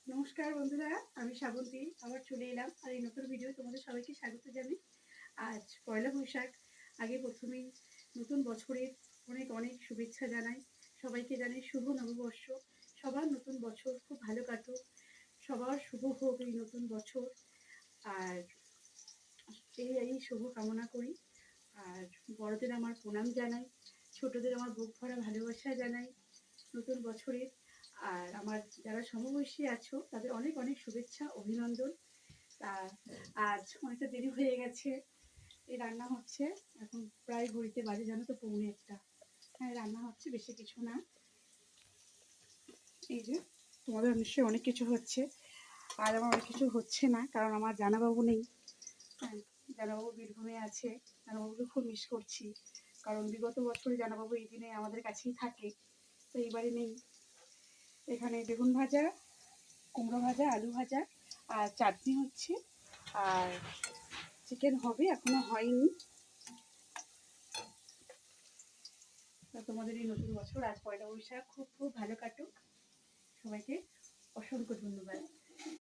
নমস্কার বন্ধুরা, আমি শ্রাবন্তী আবার চলে এলাম আর এই নতুন ভিডিও তোমাদের সবাইকে স্বাগত জানাই। আজ পয়লা বৈশাখ। আগে প্রথমেই নতুন বছরের অনেক অনেক শুভেচ্ছা জানাই। সবাইকে জানাই শুভ নববর্ষ। সবার নতুন বছর খুব ভালো কাটুক, সবার শুভ হোক এই নতুন বছর। আর এই শুভ কামনা করি। আর বড়দের আমার প্রণাম জানাই, ছোটদের আমার বুক ভরা ভালোবাসা জানাই নতুন বছরের। আর আমার যারা সমবয়সী আছো তাদের অনেক অনেক শুভেচ্ছা, অভিনন্দন। তা আজ অনেকটা দেরি হয়ে গেছে, এই রান্না হচ্ছে। এখন প্রায় ঘড়িতে বাজে জানো তো 1:45। হ্যাঁ, রান্না হচ্ছে, বেশি কিছু না। এই যে তোমাদের নিশ্চয়ই অনেক কিছু হচ্ছে, আর আমার অনেক কিছু হচ্ছে না, কারণ আমার জানাবাবু নেই। হ্যাঁ, জানাবাবু বীরভূমে আছে। জানাবাবুকে খুব মিস করছি, কারণ বিগত বছরে জানাবাবু এই দিনে আমাদের কাছেই থাকে, তো এইবারে নেই। এখানে বেগুন ভাজা, কুমড়ো ভাজা, আলু ভাজা আর চাটনি হচ্ছে। আর চিকেন হবে, এখনো হয়নি। তোমাদের এই নতুন বছর আজ পয়লা বৈশাখ খুব খুব ভালো কাটুক। সবাইকে অসংখ্য ধন্যবাদ।